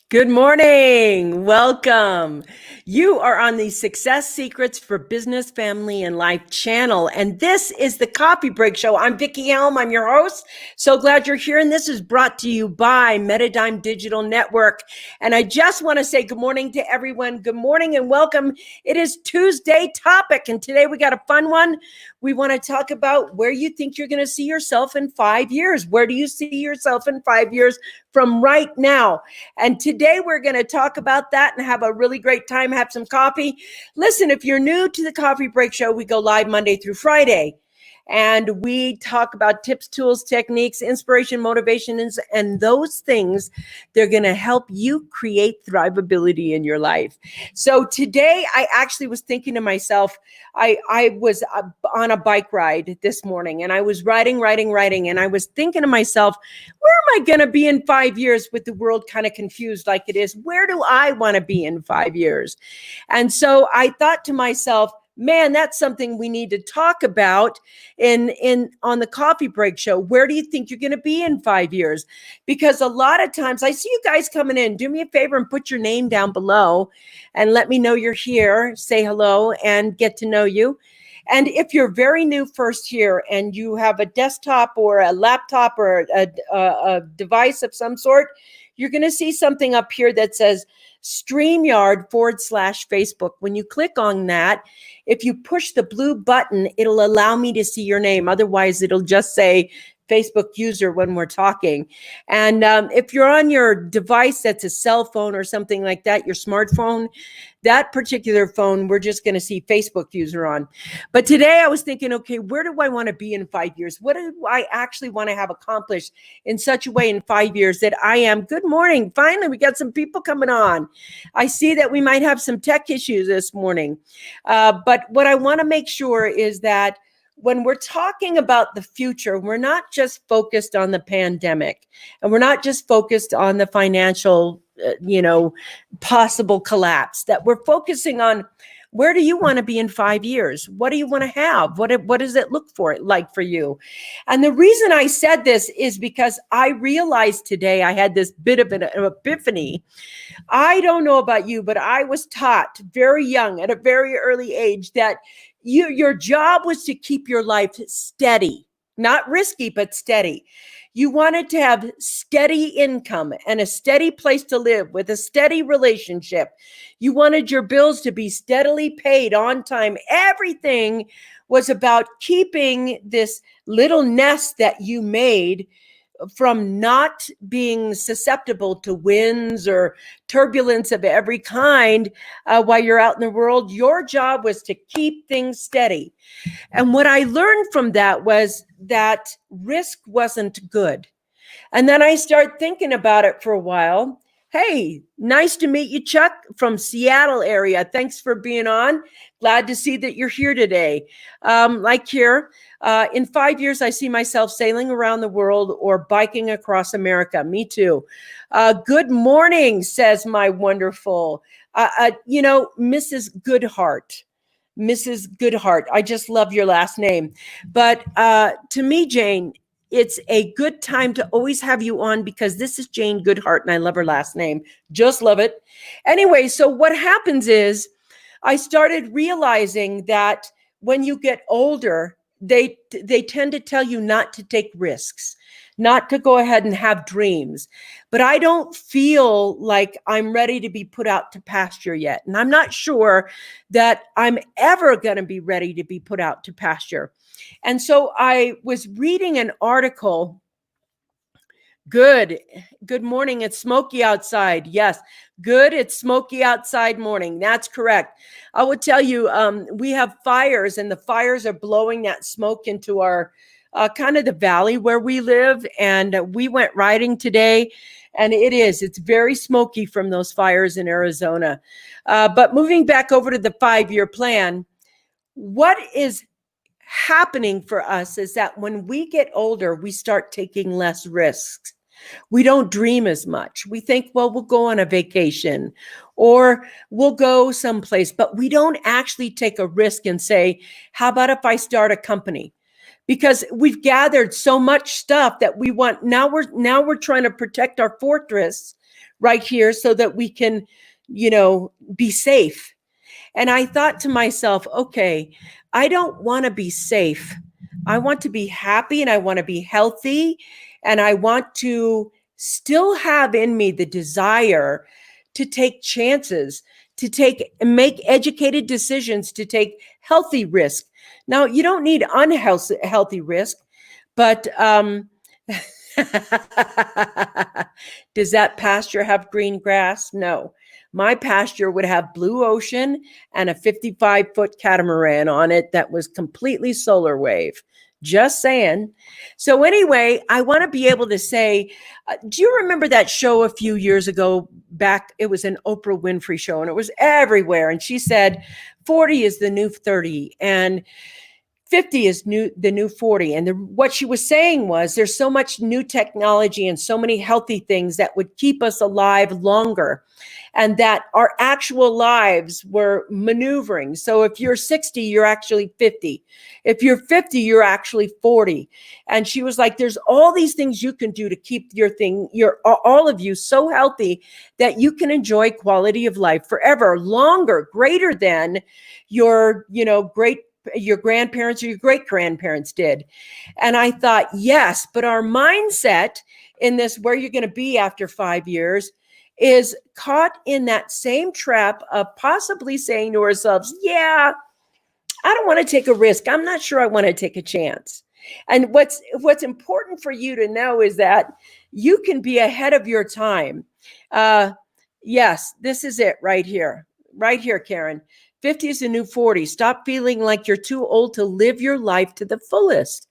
Good morning. Welcome. You are on the Success Secrets for Business, Family, and Life channel. And this is the Coffee Break Show. I'm Vickie Helm. I'm your host. So glad you're here. And this is brought to you by Metadime Digital Network. And I just want to say good morning to everyone. Good morning and welcome. It is Tuesday topic. And today we got a fun one. We want to talk about where you think you're going to see yourself in 5 years. Where do you see yourself in 5 years from right now? And today we're going to talk about that and have a really great time, have some coffee. Listen, if you're new to the Coffee Break Show, we go live Monday through Friday. And we talk about tips, tools, techniques, inspiration, motivations, and those things. They're going to help you create thrivability in your life. So today I actually was thinking to myself, I was on a bike ride this morning and I was riding. And I was thinking to myself, where am I going to be in 5 years with the world kind of confused like it is? Where do I want to be in 5 years? And so I thought to myself, man, that's something we need to talk about on the Coffee Break Show. Where do you think you're going to be in 5 years? Because a lot of times I see you guys coming in. Do me a favor and put your name down below and let me know you're here. Say hello and get to know you. And if you're very new first here and you have a desktop or a laptop or a device of some sort, you're going to see something up here that says StreamYard/Facebook. When you click on that, if you push the blue button, it'll allow me to see your name. Otherwise, it'll just say Facebook user when we're talking. And if you're on your device that's a cell phone or something like that, your smartphone, that particular phone, we're just going to see Facebook user on. But today I was thinking, okay, where do I want to be in 5 years? What do I actually want to have accomplished in such a way in 5 years that I am? Good morning. Finally, we got some people coming on. I see that we might have some tech issues this morning. But what I want to make sure is that when we're talking about the future, we're not just focused on the pandemic and we're not just focused on the financial, possible collapse, that we're focusing on where do you want to be in 5 years? What do you want to have? What does it look like for you? And the reason I said this is because I realized today I had this bit of an epiphany. I don't know about you, but I was taught very young at a very early age that your job was to keep your life steady, not risky, but steady. You wanted to have steady income and a steady place to live with a steady relationship. You wanted your bills to be steadily paid on time. Everything was about keeping this little nest that you made from not being susceptible to winds or turbulence of every kind while you're out in the world. Your job was to keep things steady. And what I learned from that was that risk wasn't good. And then I started thinking about it for a while. Hey, nice to meet you, Chuck, from Seattle area. Thanks for being on. Glad to see that you're here today. In 5 years, I see myself sailing around the world or biking across America. Me too. Good morning, says my wonderful, Mrs. Goodhart. Mrs. Goodhart. I just love your last name. But to me, Jane, it's a good time to always have you on because this is Jane Goodhart and I love her last name. Just love it. Anyway, so what happens is I started realizing that when you get older, they tend to tell you not to take risks, not to go ahead and have dreams. But I don't feel like I'm ready to be put out to pasture yet. And I'm not sure that I'm ever going to be ready to be put out to pasture. And so I was reading an article. Good morning. It's smoky outside. Yes. Good. It's smoky outside morning. That's correct. I will tell you, we have fires and the fires are blowing that smoke into our kind of the valley where we live. And we went riding today and it's very smoky from those fires in Arizona. But moving back over to the 5-year plan, what is happening for us is that when we get older, we start taking less risks. We don't dream as much. We think, well, we'll go on a vacation or we'll go someplace, but we don't actually take a risk and say, how about if I start a company? Because we've gathered so much stuff that we want. Now we're trying to protect our fortress right here so that we can, be safe. And I thought to myself, okay, I don't want to be safe. I want to be happy and I want to be healthy. And I want to still have in me the desire to take chances, make educated decisions, to take healthy risk. Now, you don't need unhealthy risk, but does that pasture have green grass? No. My pasture would have blue ocean and a 55-foot catamaran on it that was completely solar wave. Just saying. So anyway, I want to be able to say, do you remember that show a few years ago back? It was an Oprah Winfrey show and it was everywhere. And she said, 40 is the new 30. And 50 is the new 40. And what she was saying was there's so much new technology and so many healthy things that would keep us alive longer, and that our actual lives were maneuvering. So if you're 60, you're actually 50. If you're 50, you're actually 40. And she was like, there's all these things you can do to keep all of you so healthy that you can enjoy quality of life forever, longer, greater than your grandparents or your great grandparents did. And I thought, yes, but our mindset in this, where you're going to be after 5 years, is caught in that same trap of possibly saying to ourselves, yeah, I don't want to take a risk. I'm not sure I want to take a chance. And what's important for you to know is that you can be ahead of your time. Yes, this is it right here, Karen. 50 is the new 40. Stop feeling like you're too old to live your life to the fullest.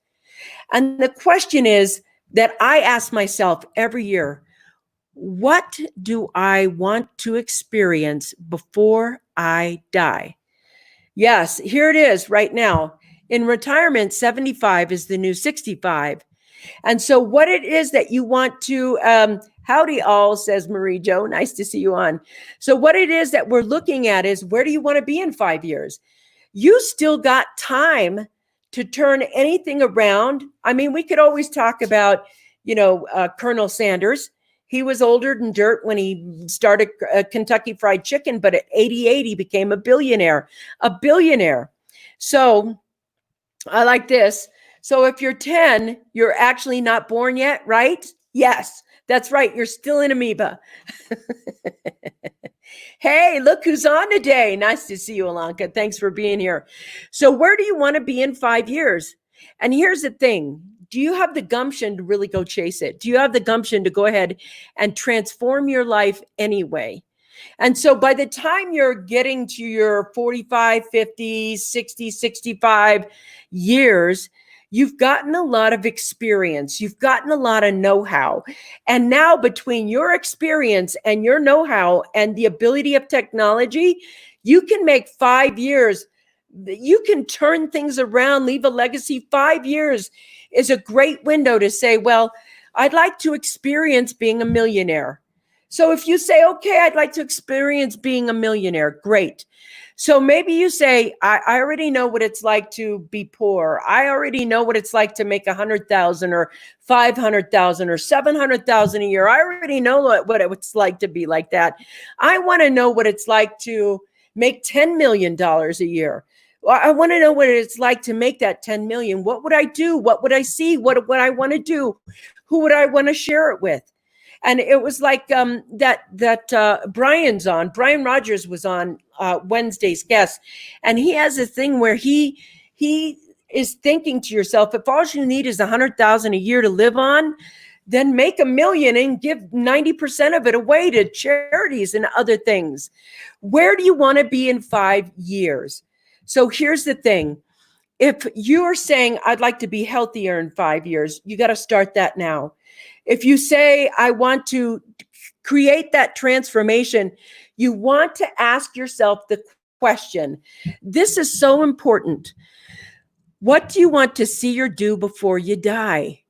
And the question is that I ask myself every year, what do I want to experience before I die? Yes, here it is right now. In retirement, 75 is the new 65. And so what it is that you want to, howdy all, says Marie Jo, nice to see you on. So what it is that we're looking at is, where do you want to be in 5 years? You still got time to turn anything around. I mean, we could always talk about, Colonel Sanders. He was older than dirt when he started Kentucky Fried Chicken, but at 88, he became a billionaire. So I like this. So if you're 10, you're actually not born yet, right? Yes, that's right. You're still an amoeba. Hey, look who's on today. Nice to see you, Alanka. Thanks for being here. So where do you want to be in 5 years? And here's the thing. Do you have the gumption to really go chase it? Do you have the gumption to go ahead and transform your life anyway? And so by the time you're getting to your 45, 50, 60, 65 years, you've gotten a lot of experience. You've gotten a lot of know-how. And now between your experience and your know-how and the ability of technology, you can make 5 years. You can turn things around, leave a legacy. 5 years is a great window to say, well, I'd like to experience being a millionaire. So if you say, okay, I'd like to experience being a millionaire, great. So maybe you say, I already know what it's like to be poor. I already know what it's like to make 100,000 or 500,000 or 700,000 a year. I already know what it's like to be like that. I want to know what it's like to make $10 million a year. I want to know what it's like to make that 10 million. What would I do? What would I see? What would I want to do? Who would I want to share it with? And it was like Brian Rogers was on Wednesday's guest, and he has a thing where he is thinking to yourself, if all you need is 100,000 a year to live on, then make $1 million and give 90% of it away to charities and other things. Where do you want to be in 5 years? So here's the thing. If you're saying, I'd like to be healthier in 5 years, you got to start that now. If you say, I want to create that transformation, you want to ask yourself the question. This is so important. What do you want to see or do before you die?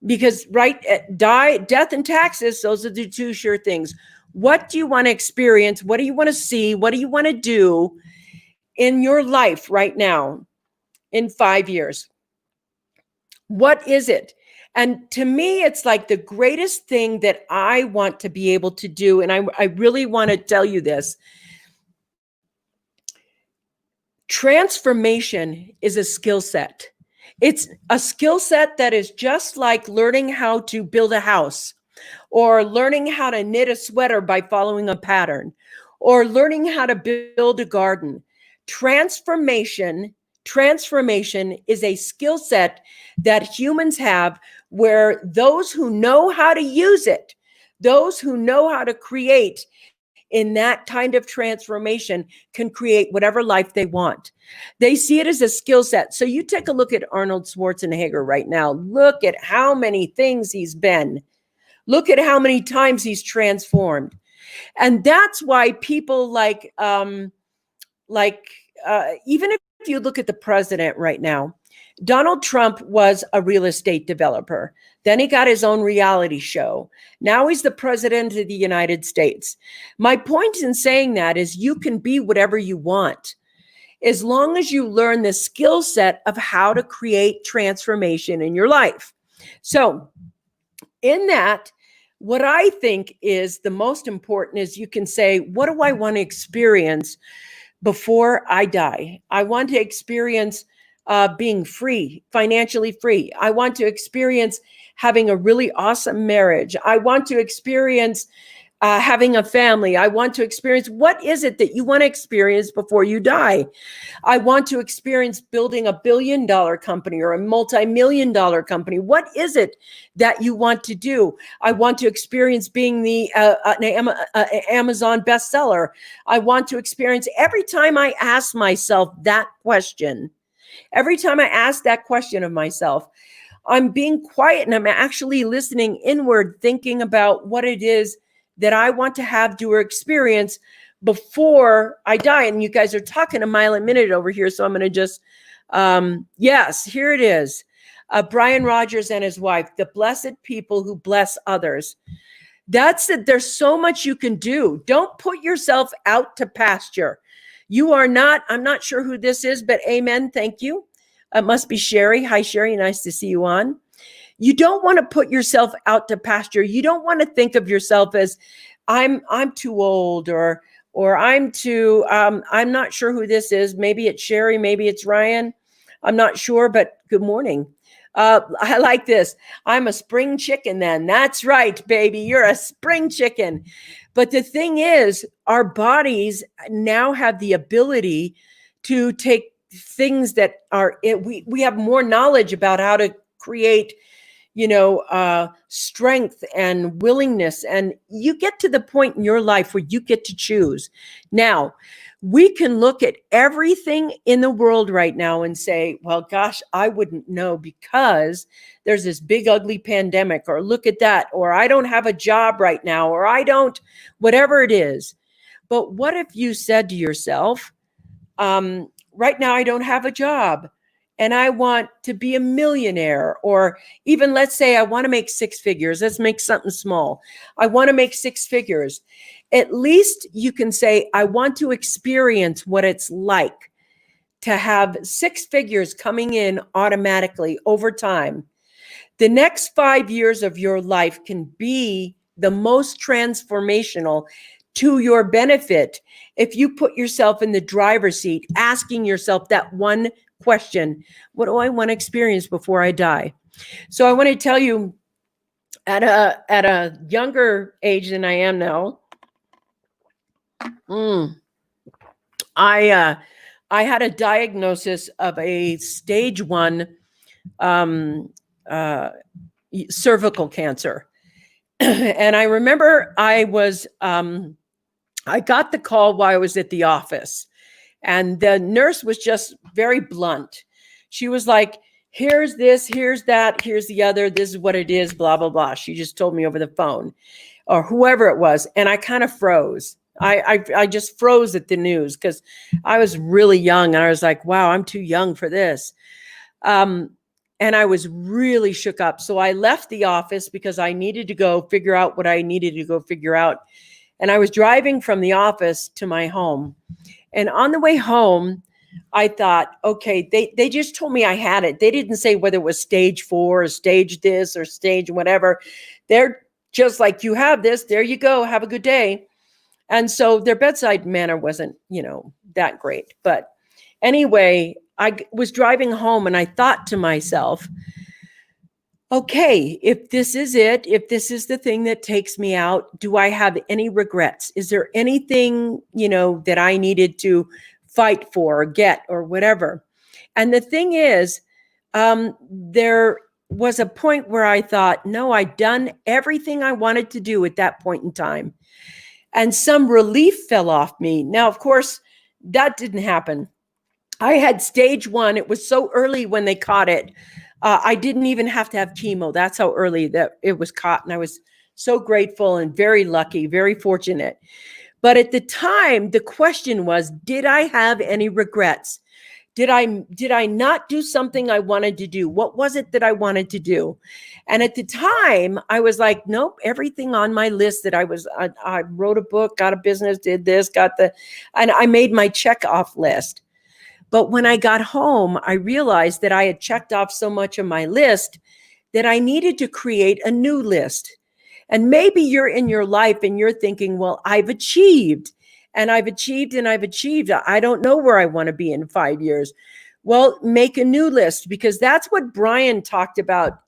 Because death and taxes, those are the two sure things. What do you want to experience? What do you want to see? What do you want to do in your life right now in 5 years? What is it? And to me, it's like the greatest thing that I want to be able to do. And I really want to tell you this. Transformation is a skill set. It's a skill set that is just like learning how to build a house, or learning how to knit a sweater by following a pattern, or learning how to build a garden. Transformation is a skill set that humans have, where those who know how to use it, those who know how to create in that kind of transformation, can create whatever life they want. They see it as a skill set. So you take a look at Arnold Schwarzenegger right now. Look at how many things he's been. Look at how many times he's transformed. And that's why people even if you look at the president right now, Donald Trump was a real estate developer. Then he got his own reality show. Now he's the president of the United States. My point in saying that is you can be whatever you want, as long as you learn the skill set of how to create transformation in your life. So in that, what I think is the most important is you can say, what do I want to experience before I die? I want to experience being free, financially free. I want to experience having a really awesome marriage. I want to experience having a family. I want to experience, what is it that you want to experience before you die? I want to experience building $1 billion company or a multi-million-dollar company. What is it that you want to do? I want to experience being the Amazon bestseller. I want to experience, every time I ask myself that question, every time I ask that question of myself, I'm being quiet and I'm actually listening inward, thinking about what it is that I want to have, do, or experience before I die. And you guys are talking a mile a minute over here, so I'm going to just, yes, here it is. Brian Rogers and his wife, the blessed people who bless others. That's it. There's so much you can do. Don't put yourself out to pasture. You are not, I'm not sure who this is, but amen. Thank you. It must be Sherry. Hi, Sherry. Nice to see you on. You don't want to put yourself out to pasture. You don't want to think of yourself as I'm too old, or I'm too, I'm not sure who this is. Maybe it's Sherry. Maybe it's Ryan. I'm not sure, but good morning. I like this. I'm a spring chicken then. That's right, baby. You're a spring chicken. But the thing is, our bodies now have the ability to take things that are, we have more knowledge about how to create, strength and willingness. And you get to the point in your life where you get to choose. Now, we can look at everything in the world right now and say, well, gosh, I wouldn't know because there's this big, ugly pandemic, or look at that, or I don't have a job right now, or I don't, whatever it is. But what if you said to yourself, right now I don't have a job and I want to be a millionaire, or even let's say I want to make 6 figures. Let's make something small. I want to make 6 figures. At least you can say, I want to experience what it's like to have 6 figures coming in automatically over time. The next 5 years of your life can be the most transformational to your benefit if you put yourself in the driver's seat, asking yourself that one question: what do I want to experience before I die? So I want to tell you, at a younger age than I am now, I had a diagnosis of a stage 1 cervical cancer. And I remember I got the call while I was at the office, and the nurse was just very blunt. She was like, here's this, here's that, here's the other, this is what it is, blah, blah, blah. She just told me over the phone, or whoever it was. And I kind of froze. I just froze at the news because I was really young. And I was like, wow, I'm too young for this. And I was really shook up. So I left the office because I needed to go figure out what I needed to go figure out. And I was driving from the office to my home. And on the way home, I thought, okay, they just told me I had it. They didn't say whether it was stage 4 or stage this or stage whatever. They're just like, you have this, there you go, have a good day. And so their bedside manner wasn't, that great. But anyway, I was driving home and I thought to myself, okay, if this is it, if this is the thing that takes me out, do I have any regrets? Is there anything, that I needed to fight for or get or whatever? And the thing is, there was a point where I thought, no, I'd done everything I wanted to do at that point in time. And some relief fell off me. Now, of course, that didn't happen. I had stage 1. It was so early when they caught it. I didn't even have to have chemo. That's how early that it was caught. And I was so grateful and very lucky, very fortunate. But at the time, the question was, did I have any regrets? Did I not do something I wanted to do? What was it that I wanted to do? And at the time, I was like, nope, everything on my list that I wrote a book, got a business, did this, and I made my check off list. But when I got home, I realized that I had checked off so much of my list that I needed to create a new list. And maybe you're in your life and you're thinking, well, I've achieved and I've achieved and I've achieved. I don't know where I want to be in 5 years. Well, make a new list, because that's what Brian talked about.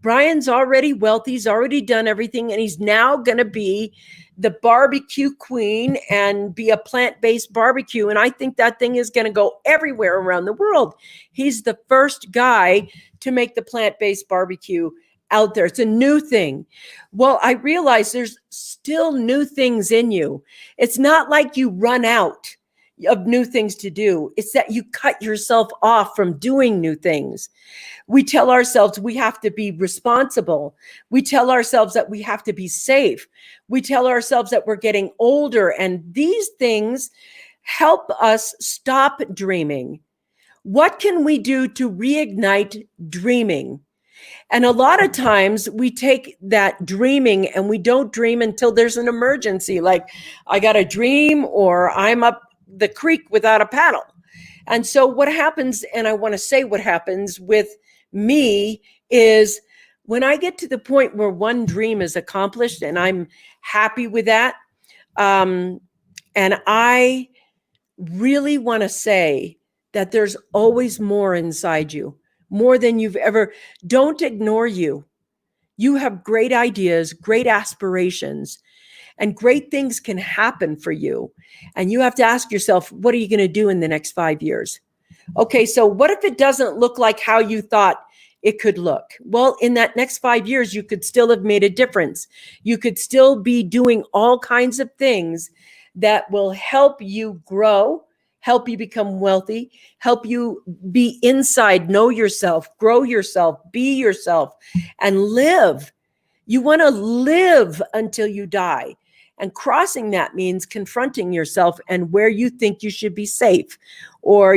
Brian's already wealthy. He's already done everything. And he's now going to be the barbecue queen and be a plant-based barbecue. And I think that thing is going to go everywhere around the world. He's the first guy to make the plant-based barbecue out there. It's a new thing. Well, I realize there's still new things in you. It's not like you run out of new things to do. It's that you cut yourself off from doing new things. We tell ourselves we have to be responsible. We tell ourselves that we have to be safe. We tell ourselves that we're getting older, and these things help us stop dreaming. What can we do to reignite dreaming? And a lot of times we take that dreaming and we don't dream until there's an emergency, like I got a dream or I'm up the creek without a paddle. And so what happens, and I want to say what happens with me, is when I get to the point where one dream is accomplished and I'm happy with that, and I really want to say that there's always more inside you, more than you've ever. Don't ignore you. You have great ideas, great aspirations, and great things can happen for you. And you have to ask yourself, what are you going to do in the next 5 years? Okay, so what if it doesn't look like how you thought it could look? Well, in that next 5 years, you could still have made a difference. You could still be doing all kinds of things that will help you grow, help you become wealthy, help you be inside, know yourself, grow yourself, be yourself, and live. You want to live until you die. And crossing that means confronting yourself and where you think you should be safe. Or,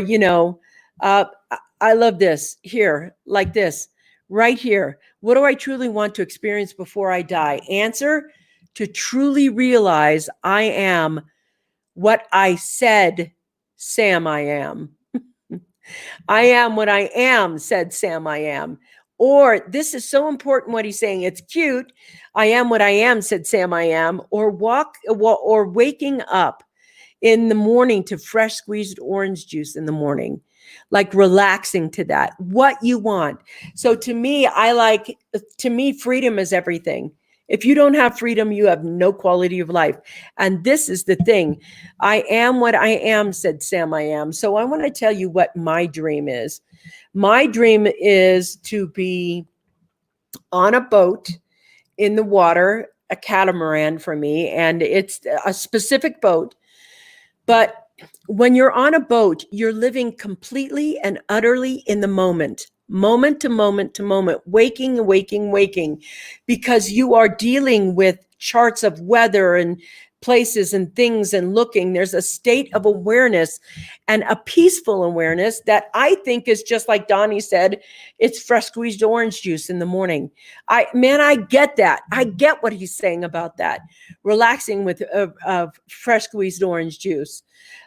I love this here, like this, right here. What do I truly want to experience before I die? Answer: to truly realize I am what I said, Sam, I am. I am what I am, said Sam, I am. Or this is so important what he's saying. It's cute. I am what I am, said Sam, I am. Or waking up in the morning to fresh squeezed orange juice in the morning, like relaxing to that, what you want. So to me, freedom is everything. If you don't have freedom, you have no quality of life. And this is the thing. I am what I am, said Sam, I am. So I want to tell you what my dream is. My dream is to be on a boat in the water, a catamaran for me, and it's a specific boat. But when you're on a boat, you're living completely and utterly in the moment to moment, waking, because you are dealing with charts of weather and places and things and looking. There's a state of awareness and a peaceful awareness that I think is just like Donnie said, it's fresh squeezed orange juice in the morning. I get that. I get what he's saying about that. Relaxing with fresh squeezed orange juice.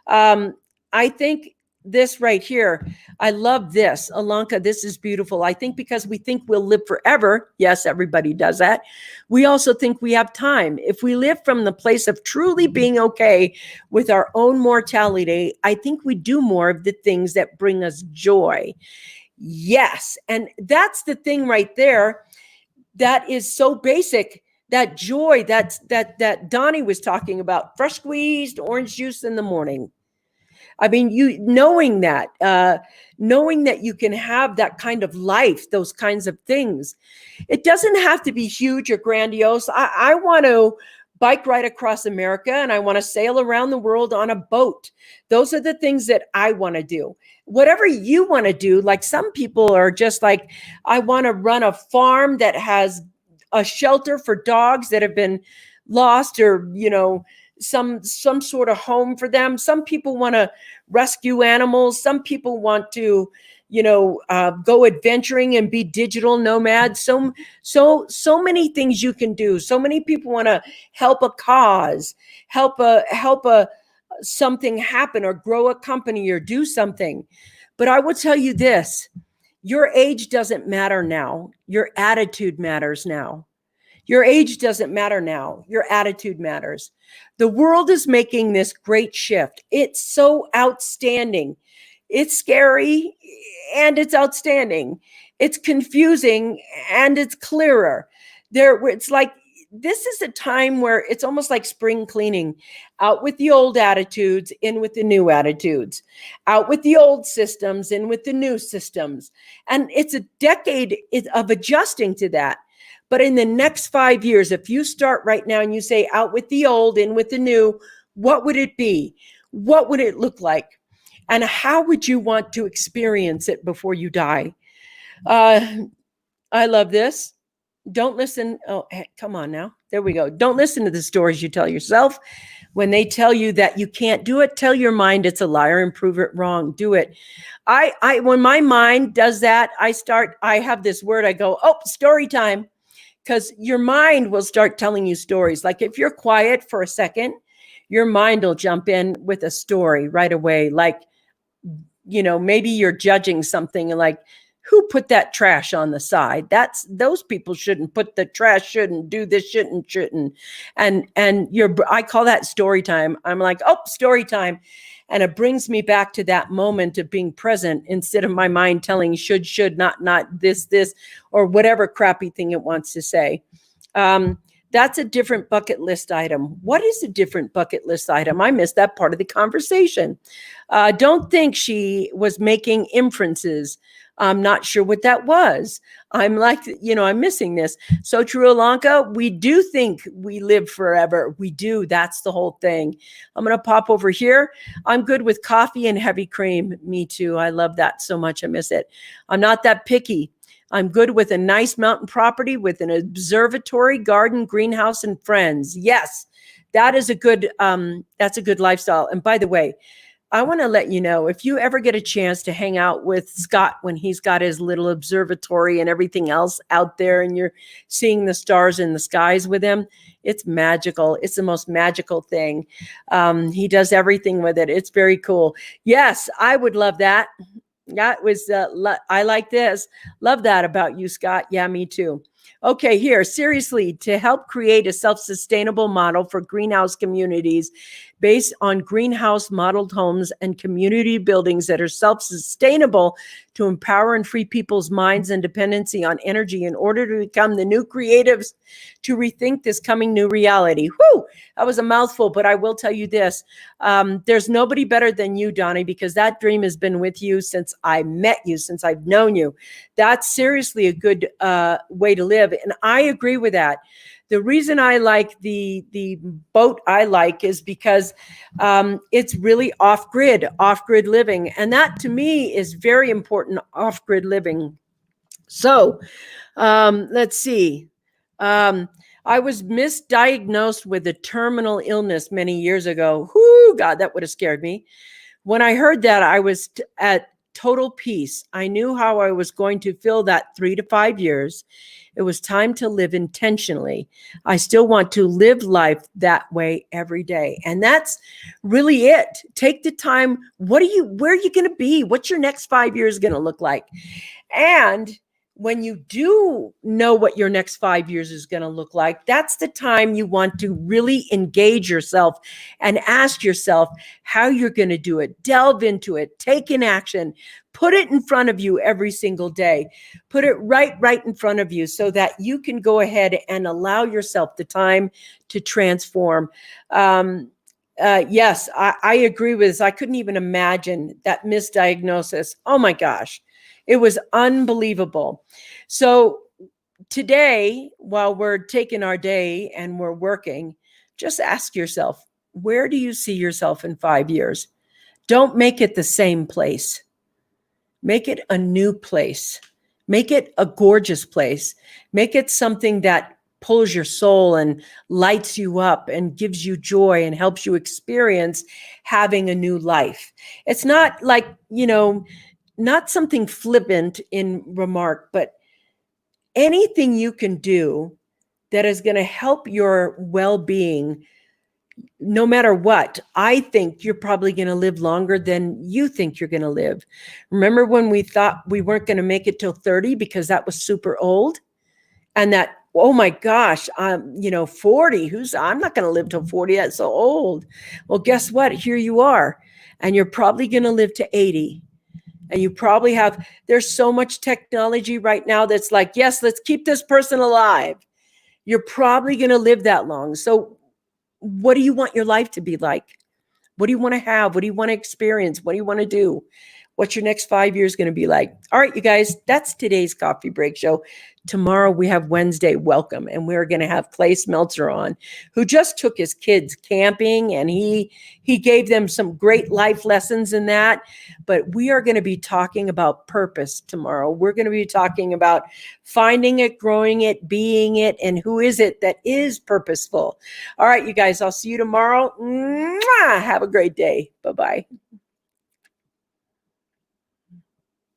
I think this right here. I love this. Alanka, this is beautiful. I think because we think we'll live forever. Yes, everybody does that. We also think we have time. If we live from the place of truly being okay with our own mortality, I think we do more of the things that bring us joy. Yes. And that's the thing right there that is so basic. That joy that Donnie was talking about, fresh squeezed orange juice in the morning. I mean, knowing that you can have that kind of life, those kinds of things. It doesn't have to be huge or grandiose. I want to bike ride across America, and I want to sail around the world on a boat. Those are the things that I want to do. Whatever you want to do, like some people are just like, I want to run a farm that has a shelter for dogs that have been lost, or, some sort of home for them. Some people want to rescue animals. Some people want to, go adventuring and be digital nomads. So many things you can do. So many people want to help a cause, help a something happen, or grow a company, or do something. But I will tell you this, your age doesn't matter now. Your attitude matters now. Your age doesn't matter now. Your attitude matters. The world is making this great shift. It's so outstanding. It's scary and it's outstanding. It's confusing and it's clearer. It's like, this is a time where it's almost like spring cleaning. Out with the old attitudes, in with the new attitudes. Out with the old systems, in with the new systems. And it's a decade of adjusting to that. But in the next 5 years, if you start right now and you say out with the old, in with the new, what would it be? What would it look like? And how would you want to experience it before you die? I love this. Don't listen. Oh, hey, come on now. There we go. Don't listen to the stories you tell yourself. When they tell you that you can't do it, tell your mind it's a liar and prove it wrong. Do it. When my mind does that, I have this word. I go, oh, story time. Because your mind will start telling you stories. Like if you're quiet for a second, your mind will jump in with a story right away. Like, maybe you're judging something, like, who put that trash on the side? Those people shouldn't put the trash, shouldn't do this, shouldn't. And I call that story time. I'm like, oh, story time. And it brings me back to that moment of being present, instead of my mind telling should, not, this, or whatever crappy thing it wants to say. That's a different bucket list item. What is a different bucket list item? I missed that part of the conversation. Don't think she was making inferences. I'm not sure what that was. I'm like, I'm missing this. So true, Alanka. We do think we live forever. We do. That's the whole thing. I'm going to pop over here. I'm good with coffee and heavy cream. Me too. I love that so much. I miss it. I'm not that picky. I'm good with a nice mountain property with an observatory, garden, greenhouse, and friends. Yes, that is a good, that's a good lifestyle. And by the way, I want to let you know, if you ever get a chance to hang out with Scott when he's got his little observatory and everything else out there, and you're seeing the stars in the skies with him, it's magical. It's the most magical thing. He does everything with it. It's very cool. Yes, I would love that. That was, I like this. Love that about you, Scott. Yeah, me too. Okay, here, seriously, to help create a self-sustainable model for greenhouse communities based on greenhouse modeled homes and community buildings that are self-sustainable to empower and free people's minds and dependency on energy in order to become the new creatives to rethink this coming new reality. Whew, that was a mouthful, but I will tell you this. There's nobody better than you, Donnie, because that dream has been with you since I met you, since I've known you. That's seriously a good way to live. And I agree with that. The reason I like the boat I like is because it's really off-grid living. And that to me is very important, off-grid living. So let's see. I was misdiagnosed with a terminal illness many years ago. Whoo, God, that would have scared me. When I heard that, I was total peace. I knew how I was going to fill that 3 to 5 years. It was time to live intentionally. I still want to live life that way every day. And that's really it. Take the time. Where are you going to be? What's your next 5 years going to look like? And when you do know what your next 5 years is going to look like, that's the time you want to really engage yourself and ask yourself how you're going to do it. Delve into it, take an action, put it in front of you every single day. Put it right in front of you so that you can go ahead and allow yourself the time to transform. Yes, I agree with this. I couldn't even imagine that misdiagnosis. Oh my gosh. It was unbelievable. So today, while we're taking our day and we're working, just ask yourself, where do you see yourself in 5 years? Don't make it the same place. Make it a new place. Make it a gorgeous place. Make it something that pulls your soul and lights you up and gives you joy and helps you experience having a new life. It's not like, not something flippant in remark, but anything you can do that is going to help your well-being, no matter what. I think you're probably going to live longer than you think you're going to live. Remember when we thought we weren't going to make it till 30 because that was super old? And that, oh my gosh, 40, I'm not going to live till 40. That's so old. Well, guess what? Here you are. And you're probably going to live to 80. And you probably there's so much technology right now that's like, yes, let's keep this person alive. You're probably going to live that long. So what do you want your life to be like? What do you want to have? What do you want to experience? What do you want to do? What's your next 5 years going to be like? All right, you guys, that's today's Coffee Break Show. Tomorrow we have Wednesday Welcome, and we're going to have Clay Smeltzer on, who just took his kids camping, and he gave them some great life lessons in that. But we are going to be talking about purpose tomorrow. We're going to be talking about finding it, growing it, being it, and who is it that is purposeful. All right, you guys, I'll see you tomorrow. Mwah! Have a great day. Bye-bye.